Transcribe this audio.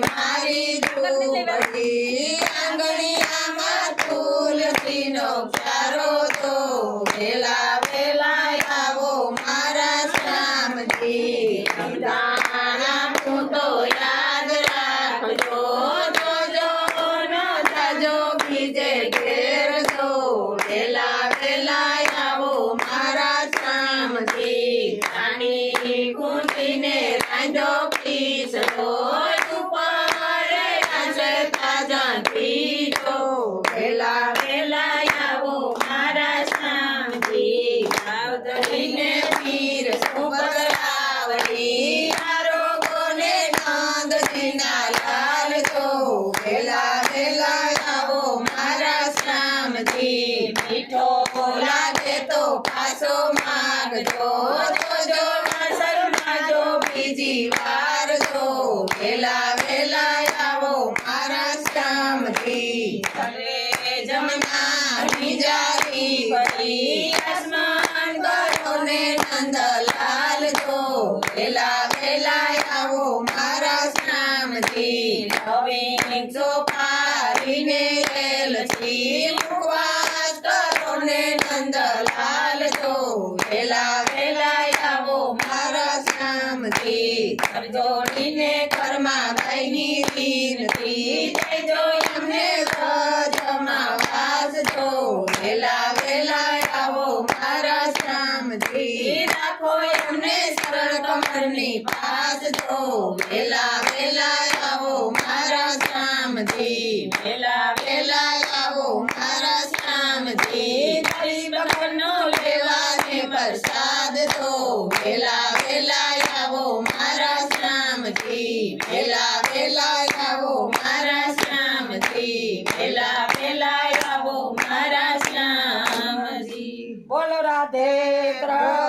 મારી ઝૂંપડી આંગણિયામાં તુલસીનો ક્યારો તો વેલા વેલા આવો મારા શ્યામજી સમજાણા તું તો યાદ રાખજો જોજો નો જાજો બીજે ઘેર જો વેલા વેલા આવો મારા શ્યામજી રાણી કુંતીને રાંધો પીસલો વેલા વેલા આવો મારા શ્યામજી ભાવધરીને પીર સુભદ્રાવળી આરોગોને નંદજીના લાલ તો વેલા વેલા આવો મારા શ્યામજી મીઠો લાગે તો પાછો માગજો જોજો શરમાજો બીજી વાર જો વેલા વેલા આવો મારા શ્યામજી જમના જારી ભરી આસમાન ગયો ને નંદલાલ જો વેલા વેલા આવો મારા શ્યામજી નવીન જો પારીને એલચી મુખવાસ કરો ને નંદલાલ જો વેલા વેલા આવો મારા શ્યામજી જોડીને ઘરમાં ભાઈની વિનતી દેજો એમને વેલા વેલા આવો મારા શ્યામજી રાખો એમને શરણ કમરની પાસ જો વેલા વેલા આવો મારા શ્યામજી વેલા વેલા આવો મારા શ્યામજી ગરીબ ઘરનો લેવાને પ્રસાદ જો વેલા વેલા આવો મારા શ્યામજી વેલા વેલા આવો મારા શ્યામજી વેલા વેલા આવો મારા શ્યામજી બોલો રાધે કૃષ્ણ।